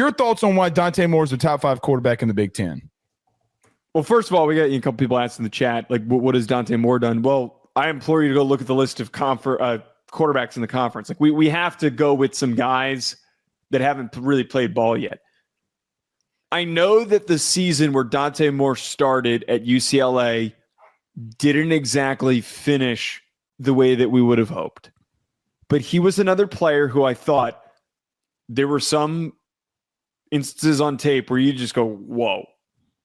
your thoughts on why Dante Moore is the top 5 quarterback in the Big Ten. Well, first of all, we got a couple people asking in the chat, like, what has Dante Moore done? Well, I implore you to go look at the list of quarterbacks in the conference. Like, we have to go with some guys that haven't really played ball yet. I know that the season where Dante Moore started at UCLA didn't exactly finish the way that we would have hoped. But he was another player who I thought there were some instances on tape where you just go, whoa,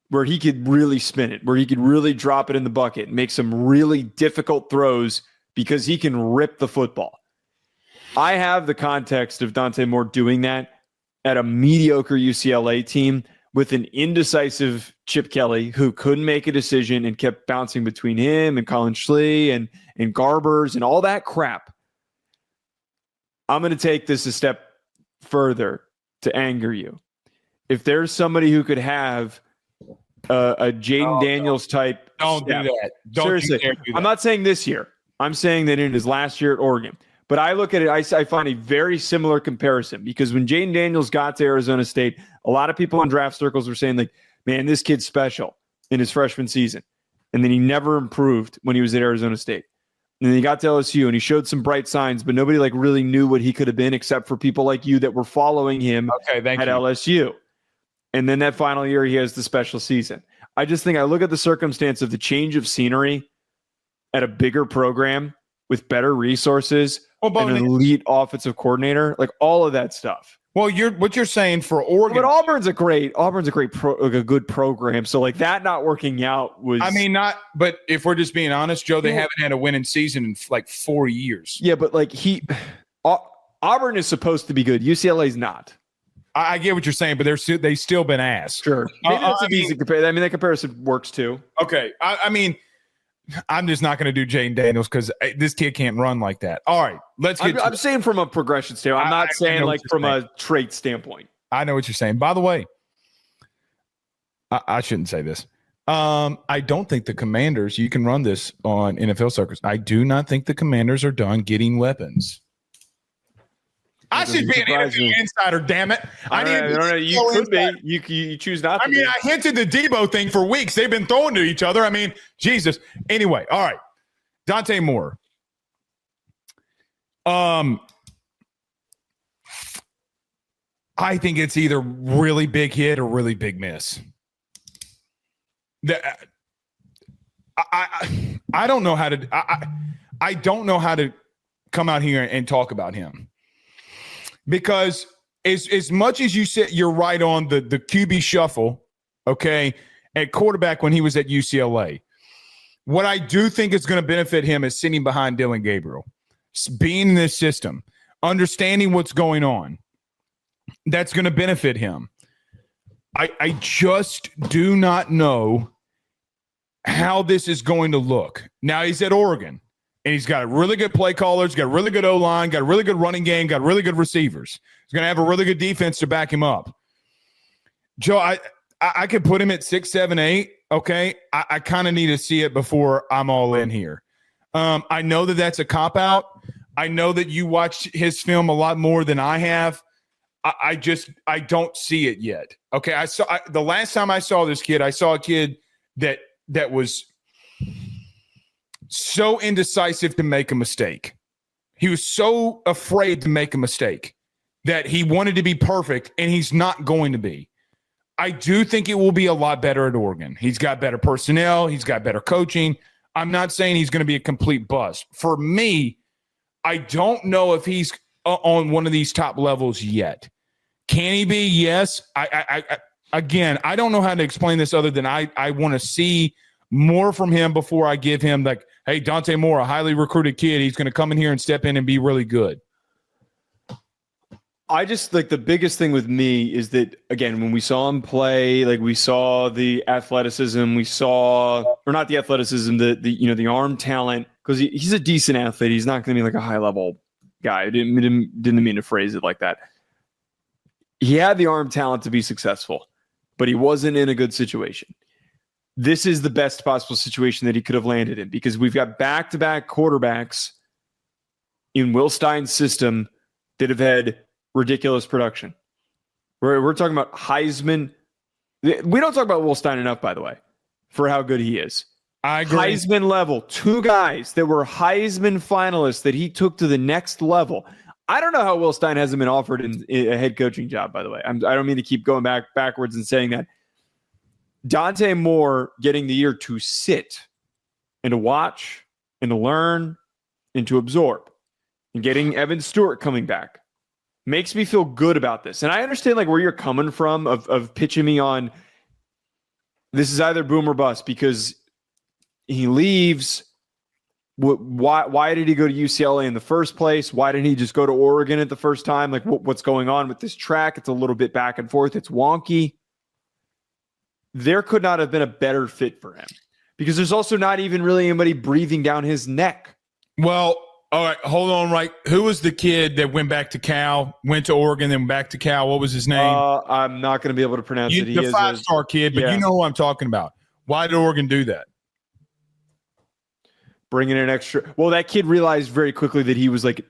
where he could really spin it, where he could really drop it in the bucket, make some really difficult throws because he can rip the football. I have the context of Dante Moore doing that at a mediocre UCLA team with an indecisive Chip Kelly who couldn't make a decision and kept bouncing between him and Colin Schlee and Garbers and all that crap. I'm going to take this a step further to anger you. If there's somebody who could have a Jaden Daniels type. Don't do that. Seriously. Do that. I'm not saying this year. I'm saying that in his last year at Oregon. But I look at it, I find a very similar comparison because when Jaden Daniels got to Arizona State, a lot of people in draft circles were saying, like, man, this kid's special in his freshman season. And then he never improved when he was at Arizona State. And then he got to LSU and he showed some bright signs, but nobody like really knew what he could have been except for people like you that were following him at LSU. And then that final year, he has the special season. I just think I look at the circumstance of the change of scenery at a bigger program with better resources and an elite offensive coordinator, like all of that stuff. Well, what you're saying for Oregon, but Auburn's a good program. So like that not working out was. I mean, not. But if we're just being honest, Joe, they haven't had a winning season in like 4 years. Yeah, but like Auburn is supposed to be good. UCLA's not. I get what you're saying, but they still been ass. Sure, maybe that's an easy comparison. I mean, that comparison works too. Okay, I mean, I'm just not going to do Jaden Daniels because this kid can't run like that. All right, let's get. I'm saying from a progression standpoint. I'm not saying like from a trait standpoint. I know what you're saying. By the way, I shouldn't say this. I don't think the Commanders. You can run this on NFL circuits. I do not think the Commanders are done getting weapons. I should be an NFL insider, damn it. You could be. You choose not to. I mean, I hinted the Debo thing for weeks. They've been throwing to each other. I mean, Jesus. Anyway, all right. Dante Moore. I think it's either really big hit or really big miss. I don't know how to I don't know how to come out here and talk about him. Because as much as you said you're right on the QB shuffle, okay, at quarterback when he was at UCLA, what I do think is going to benefit him is sitting behind Dylan Gabriel, being in this system, understanding what's going on. That's going to benefit him. I just do not know how this is going to look. Now he's at Oregon. And he's got a really good play callers, got a really good O-line, got a really good running game, got really good receivers. He's going to have a really good defense to back him up. Joe, I could put him at 6, 7, 8. Okay. I kind of need to see it before I'm all in here. I know that that's a cop-out. I know that you watched his film a lot more than I have. I don't see it yet. Okay. The last time I saw this kid, I saw a kid that was so indecisive to make a mistake. He was so afraid to make a mistake that he wanted to be perfect, and he's not going to be. I do think it will be a lot better at Oregon. He's got better personnel. He's got better coaching. I'm not saying he's going to be a complete bust. For me, I don't know if he's on one of these top levels yet. Can he be? Yes. Again, I don't know how to explain this other than I want to see more from him before I give him like, hey, Dante Moore, a highly recruited kid. He's going to come in here and step in and be really good. I just like the biggest thing with me is that, again, when we saw him play, like we saw the athleticism, or not the athleticism, the arm talent, because he's a decent athlete. He's not going to be like a high level guy. I didn't mean to phrase it like that. He had the arm talent to be successful, but he wasn't in a good situation. This is the best possible situation that he could have landed in because we've got back-to-back quarterbacks in Will Stein's system that have had ridiculous production. We're talking about Heisman. We don't talk about Will Stein enough, by the way, for how good he is. I agree. Heisman level, 2 guys that were Heisman finalists that he took to the next level. I don't know how Will Stein hasn't been offered a head coaching job, by the way. I don't mean to keep going backwards and saying that. Dante Moore getting the year to sit and to watch and to learn and to absorb, and getting Evan Stewart coming back makes me feel good about this. And I understand like where you're coming from of pitching me on this is either boom or bust because he leaves. Why did he go to UCLA in the first place? Why didn't he just go to Oregon at the first time? Like what's going on with this track? It's a little bit back and forth. It's wonky. There could not have been a better fit for him because there's also not even really anybody breathing down his neck. Well, all right, hold on. Right. Who was the kid that went back to Cal, went to Oregon, then back to Cal? What was his name? I'm not going to be able to pronounce it. The 5-star kid, but you know who I'm talking about. Why did Oregon do that? Bringing in extra. Well, that kid realized very quickly that he was like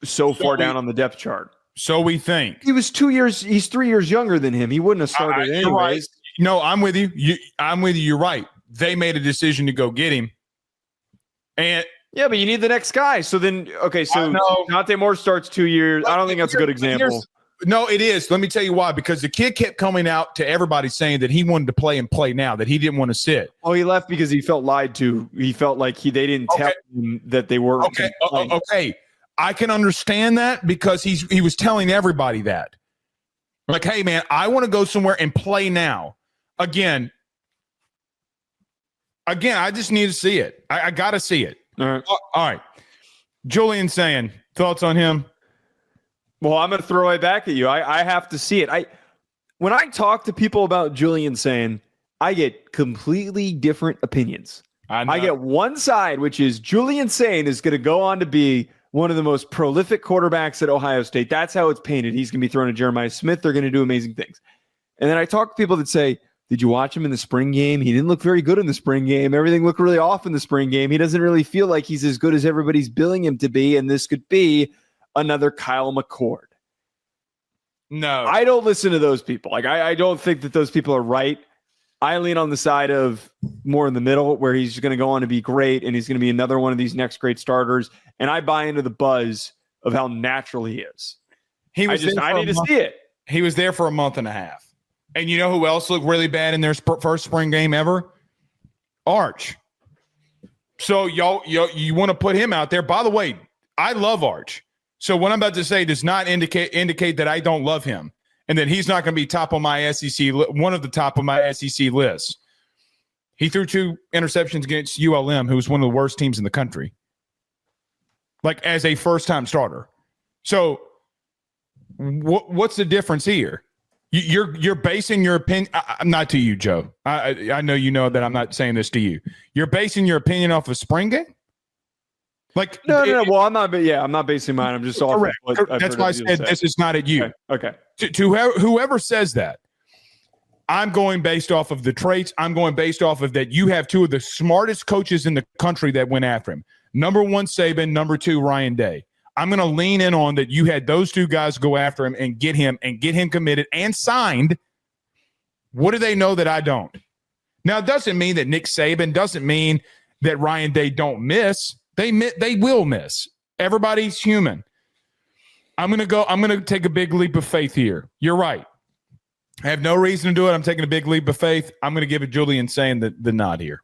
so far down on the depth chart. So we think. He was 2 years. He's 3 years younger than him. He wouldn't have started anyways. Right. No, I'm with you. I'm with you. You're right. They made a decision to go get him. And yeah, but you need the next guy. So then, okay, so Dante Moore starts 2 years. I don't think that's a good example. No, it is. Let me tell you why. Because the kid kept coming out to everybody saying that he wanted to play and play now, that he didn't want to sit. Oh, he left because he felt lied to. He felt like they didn't tell him that they were. Okay. I can understand that because he was telling everybody that. Like, hey, man, I want to go somewhere and play now. Again, I just need to see it. I got to see it. All right. Julian Sayin, thoughts on him? Well, I'm going to throw it back at you. I have to see it. When I talk to people about Julian Sayin, I get completely different opinions. I get one side, which is Julian Sayin is going to go on to be one of the most prolific quarterbacks at Ohio State. That's how it's painted. He's going to be thrown to Jeremiah Smith. They're going to do amazing things. And then I talk to people that say, did you watch him in the spring game? He didn't look very good in the spring game. Everything looked really off in the spring game. He doesn't really feel like he's as good as everybody's billing him to be, and this could be another Kyle McCord. No. I don't listen to those people. Like, I don't think that those people are right. I lean on the side of more in the middle where he's going to go on to be great, and he's going to be another one of these next great starters, and I buy into the buzz of how natural he is. I need to see it. He was there for a month and a half. And you know who else looked really bad in their first spring game ever? Arch. So you want to put him out there. By the way, I love Arch. So what I'm about to say does not indicate that I don't love him and that he's not going to be top on my SEC, one of the top of my SEC lists. He threw 2 interceptions against ULM, who was one of the worst teams in the country, like as a first-time starter. So what's the difference here? You're basing your opinion. I'm not to you, Joe. I know you know that I'm not saying this to you. You're basing your opinion off of spring game. Like no. Well, I'm not. Yeah, I'm not basing mine. I'm just off. That's why I said this is not at you. Okay. To whoever says that, I'm going based off of the traits. I'm going based off of that. You have 2 of the smartest coaches in the country that went after him. Number 1, Saban. Number 2, Ryan Day. I'm going to lean in on that. You had those 2 guys go after him and get him committed and signed. What do they know that I don't? Now, it doesn't mean that Nick Saban, doesn't mean that Ryan Day don't miss. They will miss. Everybody's human. I'm going to take a big leap of faith here. You're right. I have no reason to do it. I'm taking a big leap of faith. I'm going to give it Julian Sayin the nod here.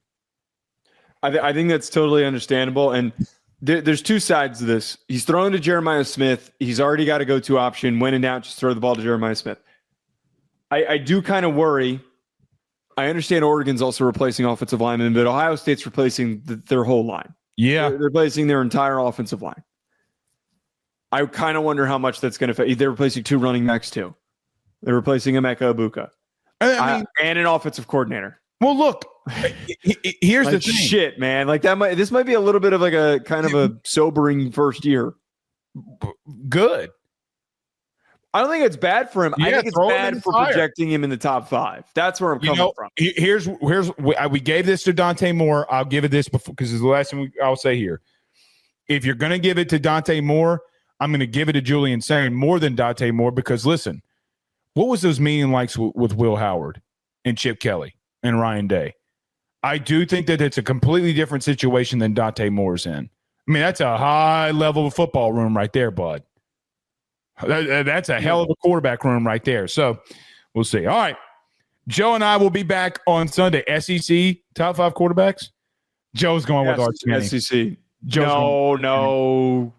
I think that's totally understandable. And there's 2 sides to this. He's thrown to Jeremiah Smith. He's already got a go-to option. When in doubt, just throw the ball to Jeremiah Smith. I do kind of worry. I understand Oregon's also replacing offensive linemen, but Ohio State's replacing their whole line. Yeah. They're replacing their entire offensive line. I kind of wonder how much that's going to affect. They're replacing 2 running backs, too. They're replacing Emeka Ibuka. And an offensive coordinator. Well, look, here's the thing. Shit, man. Like this might be a little bit of like a kind of a sobering first year. Good. I don't think it's bad for him. I think it's bad for projecting him in the top 5. That's where I'm coming from. Here's we gave this to Dante Moore. I'll give it this before because it's the last thing I'll say here. If you're going to give it to Dante Moore, I'm going to give it to Julian Sayin more than Dante Moore because listen, What was those meeting likes with Will Howard and Chip Kelly and Ryan Day? I do think that it's a completely different situation than Dante Moore's in. I mean, that's a high level of football room right there, bud. That's a hell of a quarterback room right there. So we'll see. All right. Joe and I will be back on Sunday. SEC top 5 quarterbacks. Joe's going with Arch Manning. SEC. Joe's No.